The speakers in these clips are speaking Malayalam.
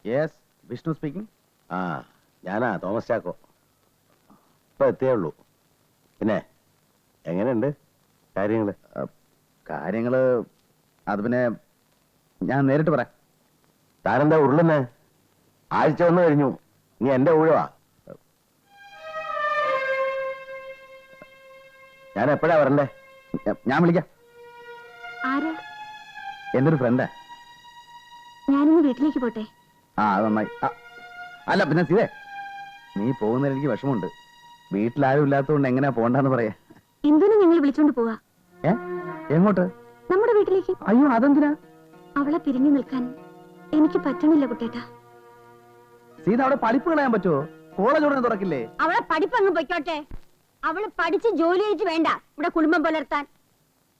Yes, Vishnu speaking. ആ, ഞാനാ തോമസ് ചാക്കോ. ഇപ്പൊ എത്തിയേ ഉള്ളൂ. പിന്നെ എങ്ങനെയുണ്ട് കാര്യങ്ങള്? കാര്യങ്ങള് അത് പിന്നെ ഞാൻ നേരിട്ട് പറയാം. താനെന്താ ഉരുളുന്നേ? ആഴ്ച ഒന്ന് കഴിഞ്ഞു, നീ എന്റെ ഊഴവാ. ഞാൻ എപ്പോഴാ വരണ്ടേ? ഞാൻ വിളിക്കാം. ആരാ? എന്റെ ഒരു ഫ്രണ്ടാ. ഞാനിന്ന് വീട്ടിലേക്ക് പോട്ടെ? അത് നന്നായി. അല്ല പിന്നെ സീതേ, നീ പോകുന്നതിൽ എനിക്ക് വിഷമമുണ്ട്. വീട്ടിലാരും ഇല്ലാത്തതുകൊണ്ട് എങ്ങനെയാ പോണ്ടെന്ന് പറയാ. എന്തിനും നിങ്ങൾ വിളിച്ചോണ്ട് പോവാ. എങ്ങോട്ട്? നമ്മുടെ വീട്ടിലേക്ക്. അയ്യോ, അതെന്തിനാ? അവളെ പിരിഞ്ഞു നിൽക്കാൻ എനിക്ക് പറ്റണില്ല കുട്ടേട്ടാ. സീത, അവിടെ പഠിപ്പ് കളയാൻ പറ്റുമോ? കോളേജ് ഉടനെ തുറക്കില്ലേ? അവളെ പഠിപ്പ് അങ്ങ് പൊയ്ക്കോട്ടെ. അവള് പഠിച്ച് ജോലി ചെയ്തിട്ട് വേണ്ട ഇവിടെ കുടുംബം പുലർത്താൻ.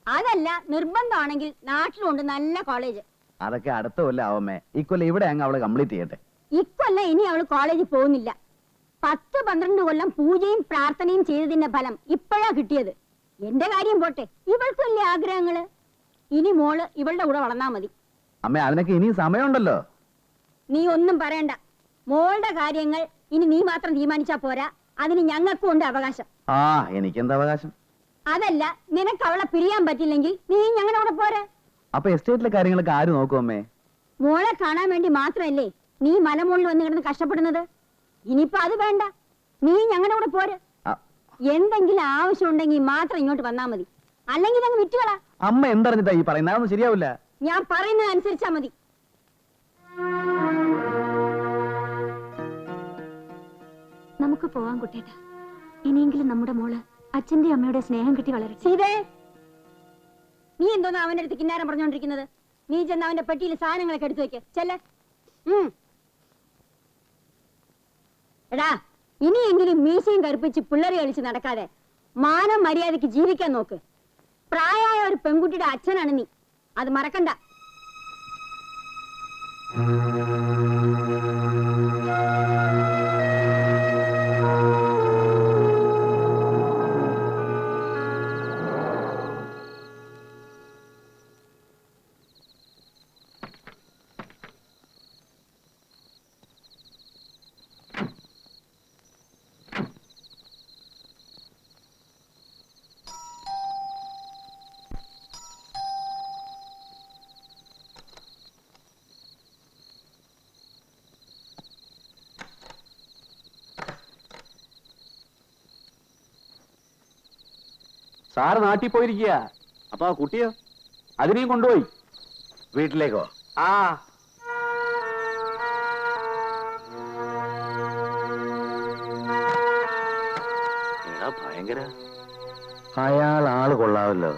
അതല്ല, നിർബന്ധമാണെങ്കിൽ നാട്ടിലുണ്ട് നല്ല കോളേജ്. അതൊക്കെ അടുത്ത കൊല്ലം ആവമ്മേ. ഇക്കൊല്ലം ഇവിടെ അങ്ങ് അവള് കംപ്ലീറ്റ് ചെയ്യട്ടെ. ഇക്കൊല്ലം ഇനി അവള് കോളേജിൽ പോകുന്നില്ല. 10-12 കൊല്ലം പൂജയും പ്രാർത്ഥനയും ചെയ്തതിന്റെ ഫലം ഇപ്പോഴാ കിട്ടിയത്. എന്റെ കാര്യം പോട്ടെ, ഇവൾക്ക് വലിയ ആഗ്രഹങ്ങള്. ഇനി മോള് ഇവളുടെ കൂടെ വളർന്നാ മതി. അമ്മേ, അതിനൊക്കെ ഇനിയും സമയമുണ്ടല്ലോ. നീ ഒന്നും പറയണ്ട. മോളുടെ കാര്യങ്ങൾ ഇനി നീ മാത്രം തീരുമാനിച്ചാ പോരാ, അതിന് ഞങ്ങൾക്കും ഉണ്ട് അവകാശം. എനിക്കെന്താ അവകാശം? അതല്ല, നിനക്ക് അവളെ പിരിയാൻ പറ്റില്ലെങ്കിൽ നീ ഞങ്ങളുടെ കൂടെ പോരെ. അപ്പൊ എസ്റ്റേറ്റിലെ കാര്യങ്ങളൊക്കെ ആര് നോക്കും അമ്മേ? മോളെ കാണാൻ വേണ്ടി മാത്രമല്ലേ നീ മലമുകളിൽ വന്ന് കിടന്ന് കഷ്ടപ്പെടുന്നത്. ഇനിയിപ്പോ അത് വേണ്ട, നീ ഞങ്ങളുടെ കൂടെ പോരെ. എന്തെങ്കിലും ആവശ്യം ഉണ്ടെങ്കിൽ മാത്രം ഇങ്ങോട്ട് വന്നാ മതി, അല്ലെങ്കിൽ അങ്ങ് വിറ്റുകളാ. അമ്മ എന്തറിഞ്ഞിട്ടാ ഈ പറയുന്നത്? അതൊന്നും ശരിയാവില്ല. ഞാൻ പറയുന്നത് അനുസരിച്ചാ മതി. നമുക്ക് പോവാൻ കുട്ടേട്ടാ. ഇനിയെങ്കിലും നമ്മുടെ മോള് അച്ഛന്റെ അമ്മയുടെ സ്നേഹം കിട്ടി വളരട്ടെ. സീതേ, നീ എന്തോന്നാ അവന്റെ അടുത്ത് കിന്നാരം പറഞ്ഞോണ്ടിരിക്കുന്നത്? നീ ചെന്ന് അവന്റെ പെട്ടിയിൽ സാധനങ്ങളൊക്കെ എടുത്തു വെക്ക്. ചെല്ലേ. എടാ, ഇനിയെങ്കിലും മീശയും കറുപ്പിച്ച് പിള്ളേരെ കളിച്ച് നടക്കാതെ മാനം മര്യാദയ്ക്ക് ജീവിക്കാൻ നോക്ക്. പ്രായമായ ഒരു പെൺകുട്ടിയുടെ അച്ഛനാണ് നീ, അത് മറക്കണ്ട. സാറ് നാട്ടിൽ പോയിരിക്കുക. അപ്പൊ ആ കുട്ടിയോ? അതിനെയും കൊണ്ടുപോയി വീട്ടിലേക്കോ? ഭയങ്കര. അയാൾ ആള് കൊള്ളാവല്ലോ.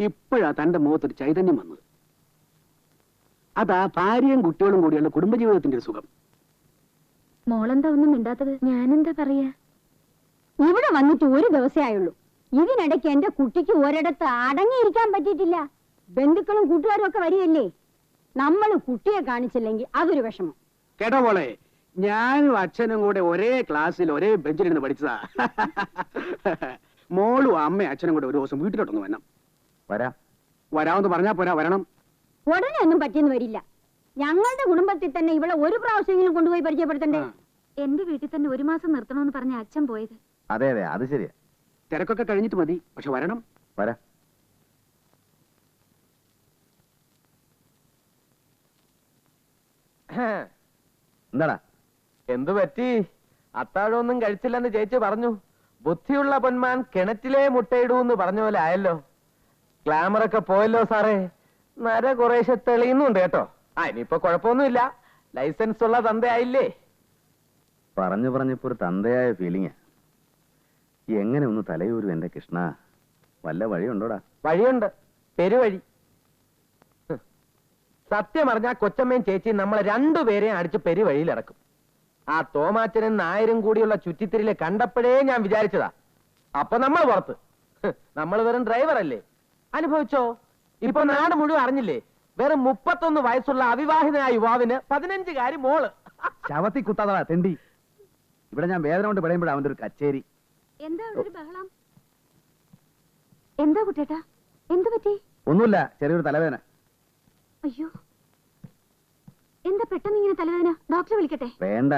ഇപ്പോഴാ തന്റെ മുഖത്തൊരു ചൈതന്യം വന്നത്. അതാ ഭാര്യയും കുട്ടികളും കൂടിയുള്ള കുടുംബജീവിതത്തിന്റെ ഒരു സുഖം. മോളെന്താ ഒന്നും മിണ്ടാത്തത്? ഞാനെന്താ പറയാ? ഇവിടെ വന്നിട്ട് ഒരു ദിവസേ ആയുള്ളൂ. ഇതിനിടയ്ക്ക് എന്റെ കുട്ടിക്ക് ഒരിടത്ത് അടങ്ങിയിരിക്കാൻ പറ്റിയിട്ടില്ല. ബന്ധുക്കളും കൂട്ടുകാരും ഒക്കെ വരികയല്ലേ. നമ്മൾ കുട്ടിയെ കാണിച്ചില്ലെങ്കിൽ അതൊരു വിഷമം. കേട്ടോ മോളെ, ഞാനും അച്ഛനും കൂടെ ഒരേ ക്ലാസ്സിൽ ഒരേ ബെഞ്ചിലിരുന്ന് പഠിച്ചതാ. മോളും അമ്മയും അച്ഛനും കൂടെ ഒരു ദിവസം വീട്ടിലോട്ടൊന്ന് വരണം. വരാമെന്ന് പറഞ്ഞാ പോരാ, വരണം. ഉടനെ ഒന്നും പറ്റിയെന്ന് വരില്ല. ഞങ്ങളുടെ കുടുംബത്തിൽ തന്നെ ഇവിടെ ഒരു പ്രാവശ്യമെങ്കിലും കൊണ്ടുപോയി പരിചയപ്പെടുത്തണ്ടേ? എന്റെ വീട്ടിൽ തന്നെ 1 മാസം നിർത്തണമെന്ന് പറഞ്ഞ അച്ഛൻ പോയത്. അതെ അതെ, അത് ശരിയാ. തിരക്കൊക്കെ കഴിഞ്ഞിട്ട് മതി, പക്ഷെ വരണം. വരാം. എന്താടാ? എന്തു പറ്റി? അത്താഴമൊന്നും കഴിച്ചില്ലെന്ന് ചേച്ചി പറഞ്ഞു. ബുദ്ധിയുള്ള പൊന്മാൻ കിണറ്റിലെ മുട്ടയിടൂന്ന് പറഞ്ഞ പോലെ ആയല്ലോ. ഗ്ലാമറൊക്കെ പോയല്ലോ സാറേ. നര കുറേശ്ശെ തെളിയുന്നുണ്ട് കേട്ടോ. ഇനിയിപ്പോ കുഴപ്പമൊന്നുമില്ല, ലൈസൻസ് ഉള്ള തന്തയായില്ലേ. പറഞ്ഞു പറഞ്ഞപ്പോ ഒരു തന്തയായ ഫീലിംഗാ. എങ്ങനെ ഒന്ന് തലയൂരും എന്റെ കൃഷ്ണ. വല്ല വഴിയുണ്ടോടാ? വഴിയുണ്ട്, പെരുവഴി. സത്യം അറിഞ്ഞാ കൊച്ചമ്മയും ചേച്ചിയും നമ്മളെ രണ്ടുപേരെയും അടിച്ച് പെരുവഴിയിൽ ഇറക്കും. ആ തോമാച്ചനും നായരും കൂടിയുള്ള ചുറ്റിത്തിരില് കണ്ടപ്പോഴേ ഞാൻ വിചാരിച്ചതാ. അപ്പൊ നമ്മൾ പുറത്ത്. നമ്മൾ വെറും ഡ്രൈവർ അല്ലേ. അനുഭവിച്ചോ? ഇപ്പൊ നാട് മുഴുവൻ അറിഞ്ഞില്ലേ, വെറും 31 വയസ്സുള്ള അവിവാഹിതനായ യുവാവിന് 15 മോള്. ശവത്തി കുത്താതാ തെണ്ടി. ഇവിടെ ഞാൻ വേദന കൊണ്ട് പറയുമ്പോഴാ അവന്റെ ഒരു കച്ചേരി. എന്താ ഒരു ബഹളം? എന്താ കുട്ടേട്ടാ? എന്ത് പറ്റി? ഒന്നുമില്ല, ചെറിയൊരു തലവേദന. അയ്യോ, എന്താ പെട്ടെന്ന് ഇങ്ങനെ തലവേദന? ഡോക്ടറെ വിളിക്കട്ടെ? വേണ്ട.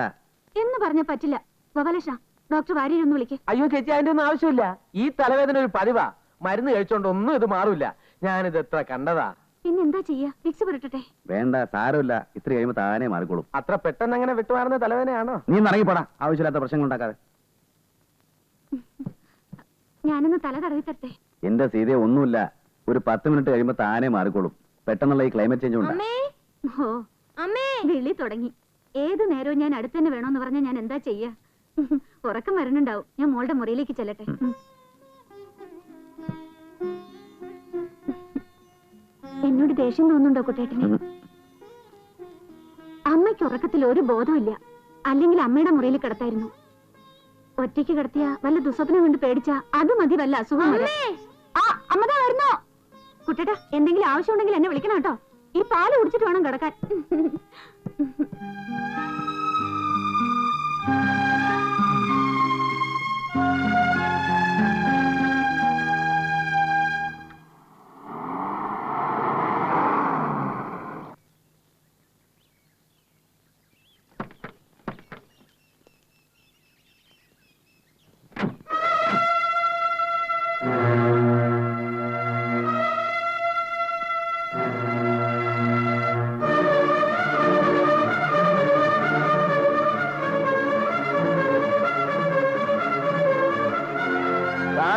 എന്ന് പറഞ്ഞ പറ്റില്ല. ഗോപാലകൃഷ്ണ, ഡോക്ടർ വാര്യരെ ഒന്ന് വിളിക്ക്. അയ്യോ ചേച്ചി, അതിന്റെ ഒന്നും ആവശ്യമില്ല. ഈ തലവേദന ഒരു പതിവാ. മരുന്ന് കഴിച്ചോണ്ട് ഒന്നും ഇത് മാറൂല. ഞാനിത് എത്ര കണ്ടതാ. പിന്നെ എന്താ ചെയ്യാ? വിക്സ് പുരട്ടട്ടെ? വേണ്ട, സാരമില്ല. ഇത്ര കഴിയുമ്പോ താനേ മാറിക്കോളും. അത്ര പെട്ടെന്ന് അങ്ങനെ വിട്ടുമാറുന്ന തലവേദനയാണോ? നീ ഇറങ്ങിപ്പോടാ, ആവശ്യമില്ലാത്ത പ്രശ്നങ്ങൾ ഉണ്ടാക്കാതെ. ഞാനൊന്ന് തല തടവി തരട്ടെ? എന്റെ സീതയെ ഒന്നുമില്ല. ഒരു 10 മിനിറ്റ് കഴിയുമ്പോ താനേ മാറിക്കോളും. പെട്ടെന്നുള്ള ഈ ക്ലൈമറ്റ് ചേഞ്ച് ഉണ്ട്. ഓ അമ്മേ, വിളി തുടങ്ങി. ഏത് നേരവും ഞാൻ അടുത്ത് തന്നെ വേണോന്ന് പറഞ്ഞാൽ ഞാൻ എന്താ ചെയ്യാ? ഉറക്കം വരണുണ്ടാവും. ഞാൻ മോളുടെ മുറിയിലേക്ക് ചെല്ലട്ടെ. എന്നോട് ദേഷ്യം തോന്നുന്നുണ്ടോ കുട്ടേട്ടന്? അമ്മയ്ക്ക് ഉറക്കത്തിൽ ഒരു ബോധമില്ല. അല്ലെങ്കിൽ അമ്മയുടെ മുറിയിൽ കിടത്തായിരുന്നു. ഒറ്റയ്ക്ക് കിടത്തിയ വല്ല ദുസ്വപ്നം കൊണ്ട് പേടിച്ച അത് മതി വല്ല അസുഖം വരാൻ. ആ അമ്മതാ വരുന്നോ? കുട്ടേട്ടാ, എന്തെങ്കിലും ആവശ്യമുണ്ടെങ്കിൽ എന്നെ വിളിക്കണം കേട്ടോ. ഈ പാല് കുടിച്ചിട്ട് വേണം കിടക്കാൻ.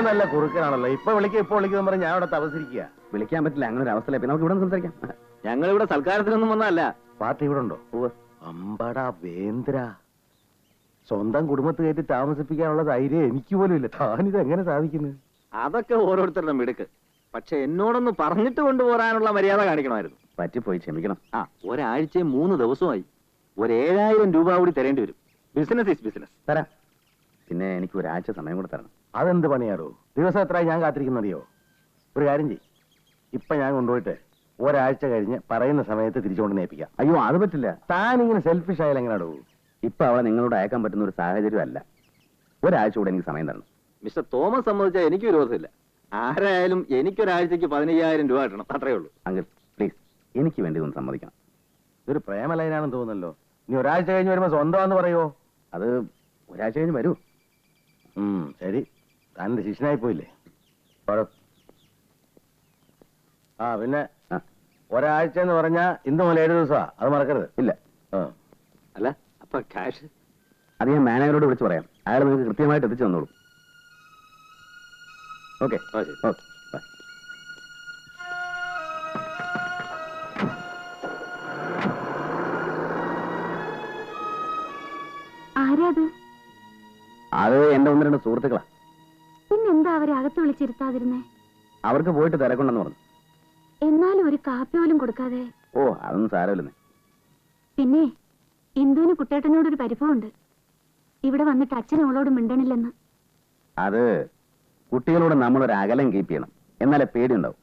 നല്ല കുറുക്കനാണല്ലോ. ഇപ്പൊ വിളിക്കുന്ന പറഞ്ഞ് ഞാൻ അവിടെ തപസിരിക്കുക. വിളിക്കാൻ പറ്റില്ല, അങ്ങനെ ഒരു അവസ്ഥയില്ല. നമുക്ക് ഇവിടെ സംസാരിക്കാം. ഞങ്ങളിവിടെ സൽക്കാരത്തിനൊന്നും വന്നതല്ല. പാർട്ടി ഇവിടെ ഉണ്ടോ? അമ്പടാ വേന്ദ്ര, സ്വന്തം കുടുംബത്ത് കയറ്റി താമസിപ്പിക്കാനുള്ള ധൈര്യം എനിക്ക് പോലും ഇല്ല. താനിത് എങ്ങനെ സാധിക്കുന്നു? അതൊക്കെ ഓരോരുത്തരുടെ മിടുക്ക്. പക്ഷെ എന്നോടൊന്ന് പറഞ്ഞിട്ട് കൊണ്ടുപോകാനുള്ള മര്യാദ കാണിക്കണമായിരുന്നു. പറ്റിപ്പോയി, ക്ഷമിക്കണം. ഒരാഴ്ചയും 3 ദിവസമായി. 7,000 രൂപ കൂടി തരേണ്ടി വരും. Business is business. തരാം. പിന്നെ എനിക്ക് ഒരാഴ്ച സമയം കൂടെ തരണം. അതെന്ത് പണിയാറോ? ദിവസം എത്ര ഞാൻ കാത്തിരിക്കുന്നറിയോ? ഒരു കാര്യം ചെയ്യും, ഇപ്പൊ ഞാൻ കൊണ്ടുപോയിട്ട് ഒരാഴ്ച കഴിഞ്ഞ് പറയുന്ന സമയത്ത് തിരിച്ചുകൊണ്ട് നേപ്പിക്കാം. അയ്യോ, അത് പറ്റില്ല. താനിങ്ങനെ സെൽഫിഷ് ആയാലും എങ്ങനെയാടോ? ഇപ്പൊ അവളെ നിങ്ങളോട് അയക്കാൻ പറ്റുന്ന ഒരു സാഹചര്യം അല്ല. ഒരാഴ്ച കൂടെ എനിക്ക് സമയം തരണം. മിസ്റ്റർ തോമസ് സമ്മതിച്ചാൽ എനിക്ക് വിരോധമില്ല. ആരായാലും എനിക്കൊരാഴ്ചക്ക് 15,000 രൂപ കിട്ടണം, അത്രേ ഉള്ളൂ. അങ്കിൾ പ്ലീസ്, എനിക്ക് വേണ്ടി ഒന്ന് സമ്മതിക്കണം. ഇതൊരു പ്രേമലൈനാണെന്ന് തോന്നുന്നല്ലോ. ഇനി ഒരാഴ്ച കഴിഞ്ഞ് വരുമ്പോ സ്വന്തമാന്ന് പറയുമോ? അത് ഒരാഴ്ച കഴിഞ്ഞ് വരൂ. ശരി, താൻ്റെ ശിഷ്യനായി പോയില്ലേ? പിന്നെ ഒരാഴ്ച എന്ന് പറഞ്ഞാ ഇന്ന് മുതൽ 7 ദിവസമാ. അത് മറക്കരുത്. ഇല്ല. അല്ല, അപ്പൊ ക്യാഷ്? അത് ഞാൻ മാനേജറോട് വിളിച്ച് പറയാം. അയാൾ നിങ്ങൾക്ക് കൃത്യമായിട്ട് എത്തിച്ചു തന്നോളൂ. Okay okay bye. ആരാത്? അത് എന്റെ 1-2 സുഹൃത്തുക്കളാ. പിന്നെന്താ അവരെ അകത്ത് വിളിച്ചിരുത്താതിരുന്നേ? അവർക്ക് പോയിട്ട് തിരക്കുണ്ടെന്ന് പറഞ്ഞു. എന്നാലും ഒരു കാപ്പി പോലും കൊടുക്കാതെ. ഓ, അതൊന്നും സാരമില്ലെന്നേ. പിന്നെ ഇന്ദുവിന് കുട്ടേട്ടനോടൊരു പരിഭവമുണ്ട്. ഇവിടെ വന്നിട്ട് അച്ഛൻ അവളോട് മിണ്ടണില്ലെന്ന്. അത് കുട്ടികളോട് നമ്മളൊരു അകലം കീപ്പ് ചെയ്യണം, എന്നാലേ പേടിയുണ്ടാവും.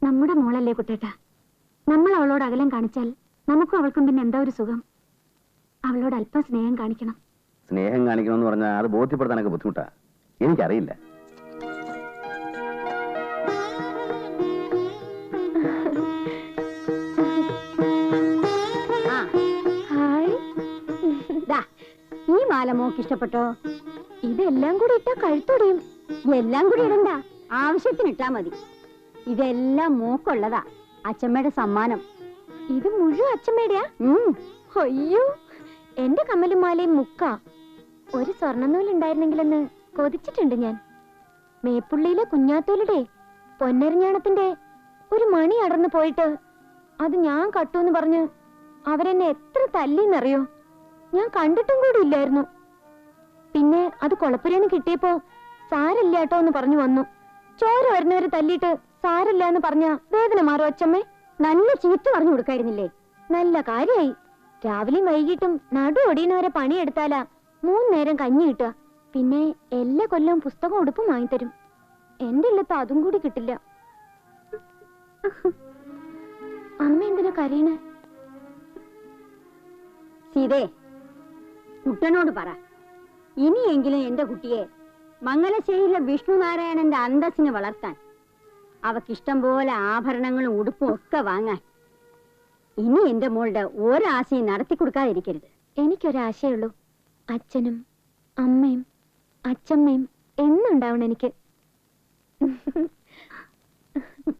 നമ്മുടെ മോളല്ലേ കുട്ടേട്ട. നമ്മൾ അവളോട് അകലം കാണിച്ചാൽ നമുക്കും അവൾക്കും പിന്നെ എന്താ ഒരു സുഖം? അവളോട് അല്പം സ്നേഹം കാണിക്കണം. സ്നേഹം കാണിക്കണമെന്ന് പറഞ്ഞാൽ അത് ബോധ്യപ്പെടുത്താനൊക്കെ ബുദ്ധിമുട്ടാ. എനിക്കറിയില്ല. ഈ മാല മോക്ക് ഇഷ്ടപ്പെട്ടോ? ഇതെല്ലാം കൂടി ഇട്ടാ കഴുത്തൊടിയും. എല്ലാം കൂടി ഇടണ്ട, ആവശ്യത്തിന് ഇട്ടാ മതി. ഇതെല്ലാം മോക്കുള്ളതാ, അച്ഛമ്മയുടെ സമ്മാനം. ഇത് മുഴുവൻ അച്ഛമ്മയുടെയാ? അയ്യോ, എന്റെ കമ്മലും മാലയും മുക്ക. ഒരു സ്വർണ്ണനൂലുണ്ടായിരുന്നെങ്കിലെന്ന് കൊതിച്ചിട്ടുണ്ട് ഞാൻ. മേപ്പുള്ളിയിലെ കുഞ്ഞാത്തൂലുടെ പൊന്നരിഞ്ഞാണത്തിന്റെ ഒരു മണി അടർന്നു പോയിട്ട് അത് ഞാൻ കട്ടൂന്ന് പറഞ്ഞ് അവരെന്നെ എത്ര തല്ലിന്നറിയോ? ഞാൻ കണ്ടിട്ടും കൂടി ഇല്ലായിരുന്നു. പിന്നെ അത് കൊളപ്പുരേന്ന് കിട്ടിയപ്പോ സാരില്ല കേട്ടോ എന്ന് പറഞ്ഞു വന്നു. ചോര വരുന്നവരെ തല്ലിയിട്ട് സാരില്ല എന്ന് പറഞ്ഞ വേദന മാറും അച്ഛമ്മേ? നല്ല ചീത്ത പറഞ്ഞു കൊടുക്കായിരുന്നില്ലേ? നല്ല കാര്യായി. രാവിലെയും വൈകിട്ടും നടു ഒടിയുന്നവരെ പണിയെടുത്താലാ 3 നേരം കഞ്ഞി കിട്ടുക. പിന്നെ എല്ലാ കൊല്ലവും പുസ്തകം ഉടുപ്പും വാങ്ങിത്തരും. എന്റെ ഇല്ലത്ത് അതും കൂടി കിട്ടില്ല. അമ്മ എന്തിനാ കരയണേ? സീതേ, കുട്ടനോട് പറ, ഇനിയെങ്കിലും എന്റെ കുട്ടിയെ മംഗലശ്ശേരിയിലെ വിഷ്ണു നാരായണന്റെ അന്തസ്സിന് വളർത്താൻ അവക്കിഷ്ടം പോലെ ആഭരണങ്ങളും ഉടുപ്പും ഒക്കെ വാങ്ങാൻ. ഇനി എന്റെ മോളുടെ ഒരാശയും നടത്തി കൊടുക്കാതിരിക്കരുത്. എനിക്കൊരാശയുള്ളൂ, അച്ഛനും അമ്മയും അച്ഛമ്മയും എന്നുണ്ടാവണം എനിക്ക്.